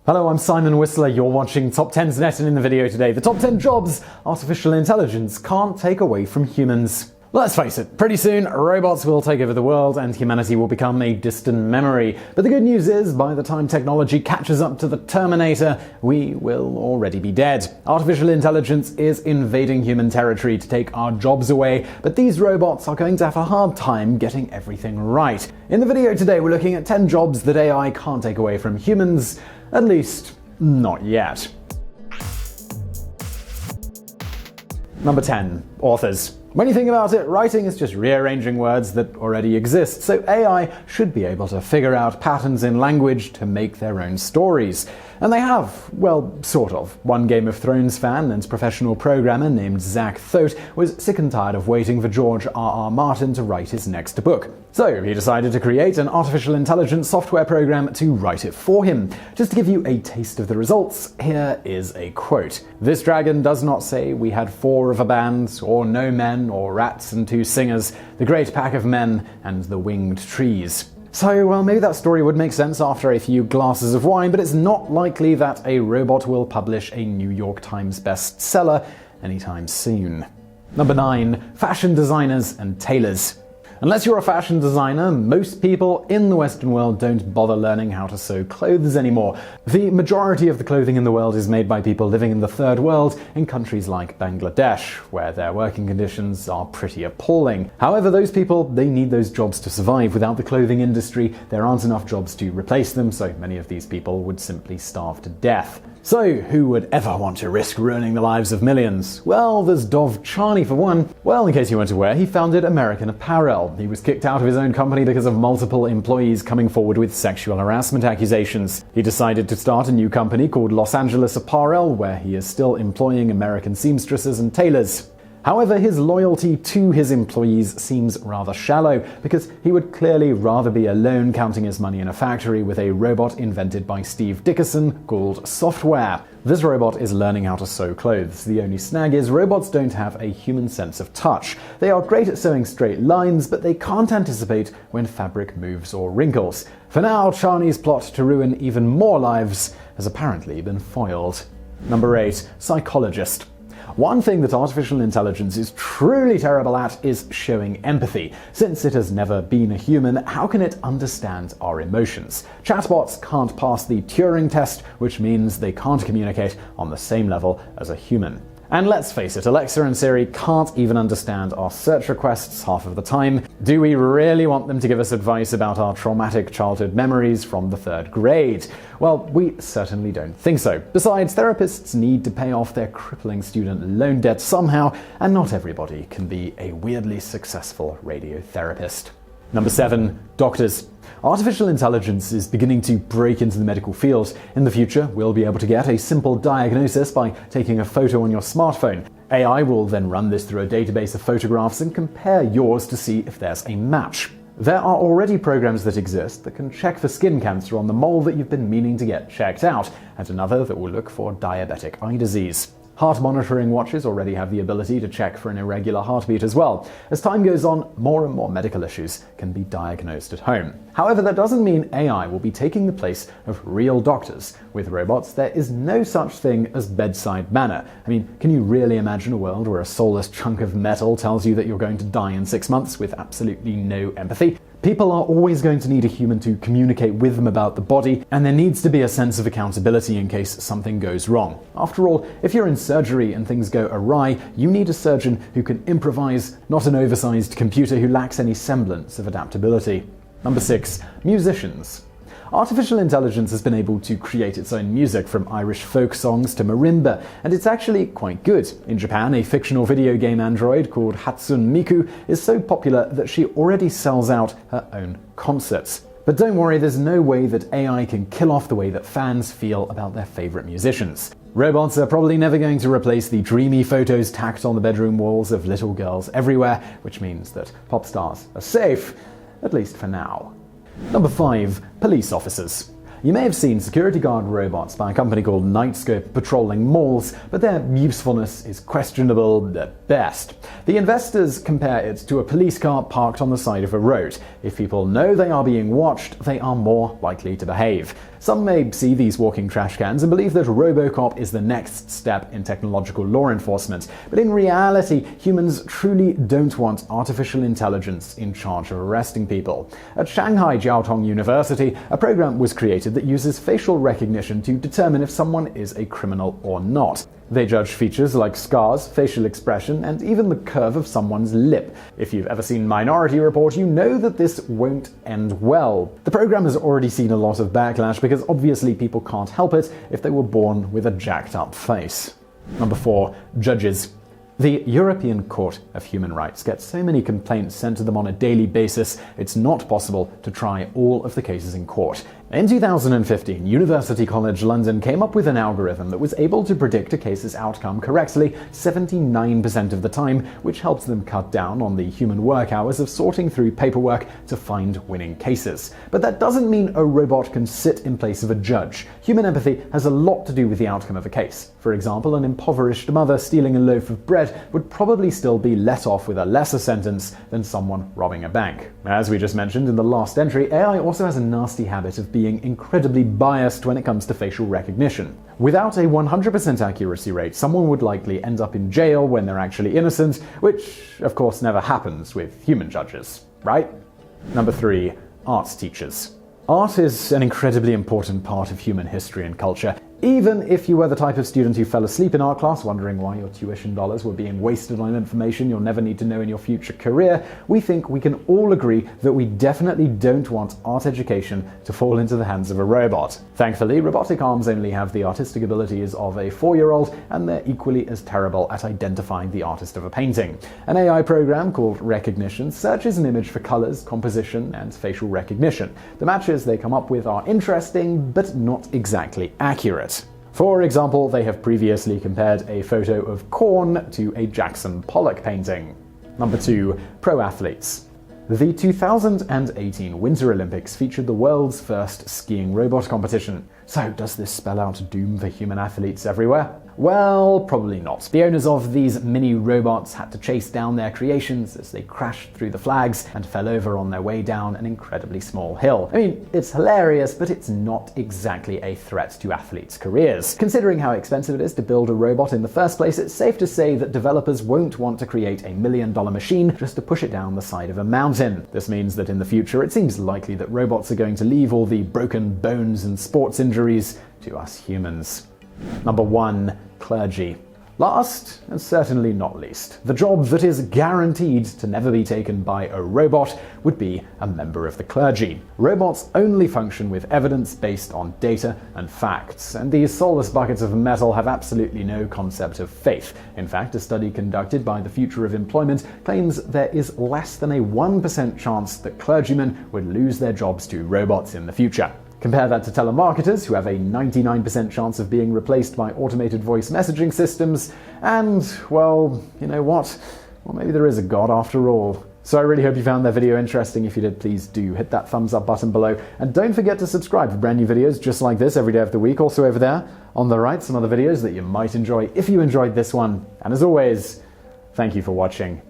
Hello, I'm Simon Whistler, you're watching TopTenzNet, and in the video today, the top 10 jobs artificial intelligence can't take away from humans. Let's face it, pretty soon robots will take over the world and humanity will become a distant memory. But the good news is, by the time technology catches up to the Terminator, we will already be dead. Artificial intelligence is invading human territory to take our jobs away, but these robots are going to have a hard time getting everything right. In the video today, we're looking at 10 jobs that AI can't take away from humans, at least not yet. Number 10. Authors. When you think about it, writing is just rearranging words that already exist, so AI should be able to figure out patterns in language to make their own stories. And they have, well, sort of. One Game of Thrones fan and professional programmer named Zach Thote was sick and tired of waiting for George R.R. Martin to write his next book. So he decided to create an artificial intelligence software program to write it for him. Just to give you a taste of the results, here is a quote. "This dragon does not say we had 4 of a band, or no men, or rats and 2 singers, the great pack of men and the winged trees." So, well, maybe that story would make sense after a few glasses of wine, but it's not likely that a robot will publish a New York Times bestseller anytime soon. Number 9. Fashion designers and tailors. Unless you're a fashion designer, most people in the Western world don't bother learning how to sew clothes anymore. The majority of the clothing in the world is made by people living in the third world in countries like Bangladesh, where their working conditions are pretty appalling. However, those people, they need those jobs to survive. Without the clothing industry, there aren't enough jobs to replace them, so many of these people would simply starve to death. So, who would ever want to risk ruining the lives of millions? Well, there's Dov Charney for one. Well, in case you weren't aware, he founded American Apparel. He was kicked out of his own company because of multiple employees coming forward with sexual harassment accusations. He decided to start a new company called Los Angeles Apparel, where he is still employing American seamstresses and tailors. However, his loyalty to his employees seems rather shallow, because he would clearly rather be alone counting his money in a factory with a robot invented by Steve Dickerson called Software. This robot is learning how to sew clothes. The only snag is robots don't have a human sense of touch. They are great at sewing straight lines, but they can't anticipate when fabric moves or wrinkles. For now, Charney's plot to ruin even more lives has apparently been foiled. Number 8. Psychologist. One thing that artificial intelligence is truly terrible at is showing empathy. Since it has never been a human, how can it understand our emotions? Chatbots can't pass the Turing test, which means they can't communicate on the same level as a human. And let's face it, Alexa and Siri can't even understand our search requests half of the time. Do we really want them to give us advice about our traumatic childhood memories from the 3rd grade? Well, we certainly don't think so. Besides, therapists need to pay off their crippling student loan debt somehow, and not everybody can be a weirdly successful radiotherapist. Number 7. Doctors. Artificial intelligence is beginning to break into the medical field. In the future, we'll be able to get a simple diagnosis by taking a photo on your smartphone. AI will then run this through a database of photographs and compare yours to see if there's a match. There are already programs that exist that can check for skin cancer on the mole that you've been meaning to get checked out, and another that will look for diabetic eye disease. Heart monitoring watches already have the ability to check for an irregular heartbeat as well. As time goes on, more and more medical issues can be diagnosed at home. However, that doesn't mean AI will be taking the place of real doctors. With robots, there is no such thing as bedside manner. I mean, can you really imagine a world where a soulless chunk of metal tells you that you're going to die in 6 months with absolutely no empathy? People are always going to need a human to communicate with them about the body, and there needs to be a sense of accountability in case something goes wrong. After all, if you're in surgery and things go awry, you need a surgeon who can improvise, not an oversized computer who lacks any semblance of adaptability. Number 6. Musicians. Artificial intelligence has been able to create its own music, from Irish folk songs to marimba, and it's actually quite good. In Japan, a fictional video game android called Hatsune Miku is so popular that she already sells out her own concerts. But don't worry, there's no way that AI can kill off the way that fans feel about their favorite musicians. Robots are probably never going to replace the dreamy photos tacked on the bedroom walls of little girls everywhere, which means that pop stars are safe, at least for now. Number 5. Police officers. You may have seen security guard robots by a company called Nightscope patrolling malls, but their usefulness is questionable at best. The investors compare it to a police car parked on the side of a road. If people know they are being watched, they are more likely to behave. Some may see these walking trash cans and believe that RoboCop is the next step in technological law enforcement, but in reality, humans truly don't want artificial intelligence in charge of arresting people. At Shanghai Jiao Tong University, a program was created that uses facial recognition to determine if someone is a criminal or not. They judge features like scars, facial expression, and even the curve of someone's lip. If you've ever seen Minority Report, you know that this won't end well. The program has already seen a lot of backlash because obviously people can't help it if they were born with a jacked up face. Number 4. Judges. The European Court of Human Rights gets so many complaints sent to them on a daily basis, it's not possible to try all of the cases in court. In 2015, University College London came up with an algorithm that was able to predict a case's outcome correctly 79% of the time, which helps them cut down on the human work hours of sorting through paperwork to find winning cases. But that doesn't mean a robot can sit in place of a judge. Human empathy has a lot to do with the outcome of a case. For example, an impoverished mother stealing a loaf of bread would probably still be let off with a lesser sentence than someone robbing a bank. As we just mentioned in the last entry, AI also has a nasty habit of being incredibly biased when it comes to facial recognition. Without a 100% accuracy rate, someone would likely end up in jail when they're actually innocent, which of course never happens with human judges, right? Number 3. Arts teachers. Art is an incredibly important part of human history and culture. Even if you were the type of student who fell asleep in art class wondering why your tuition dollars were being wasted on information you'll never need to know in your future career, we think we can all agree that we definitely don't want art education to fall into the hands of a robot. Thankfully, robotic arms only have the artistic abilities of a 4-year-old, and they're equally as terrible at identifying the artist of a painting. An AI program called Recognition searches an image for colors, composition, and facial recognition. The matches they come up with are interesting, but not exactly accurate. For example, they have previously compared a photo of corn to a Jackson Pollock painting. Number 2. Pro athletes. The 2018 Winter Olympics featured the world's first skiing robot competition. So, does this spell out doom for human athletes everywhere? Well, probably not. The owners of these mini robots had to chase down their creations as they crashed through the flags and fell over on their way down an incredibly small hill. I mean, it's hilarious, but it's not exactly a threat to athletes' careers. Considering how expensive it is to build a robot in the first place, it's safe to say that developers won't want to create a $1 million machine just to push it down the side of a mountain. This means that in the future, it seems likely that robots are going to leave all the broken bones and sports injuries to us humans. Number 1. Clergy. Last, and certainly not least, the job that is guaranteed to never be taken by a robot would be a member of the clergy. Robots only function with evidence based on data and facts, and these soulless buckets of metal have absolutely no concept of faith. In fact, a study conducted by the Future of Employment claims there is less than a 1% chance that clergymen would lose their jobs to robots in the future. Compare that to telemarketers, who have a 99% chance of being replaced by automated voice messaging systems, and, well, you know what? Well, maybe there is a God after all. So I really hope you found that video interesting. If you did, please do hit that thumbs up button below, and don't forget to subscribe for brand new videos just like this every day of the week. Also over there, on the right, some other videos that you might enjoy if you enjoyed this one. And as always, thank you for watching.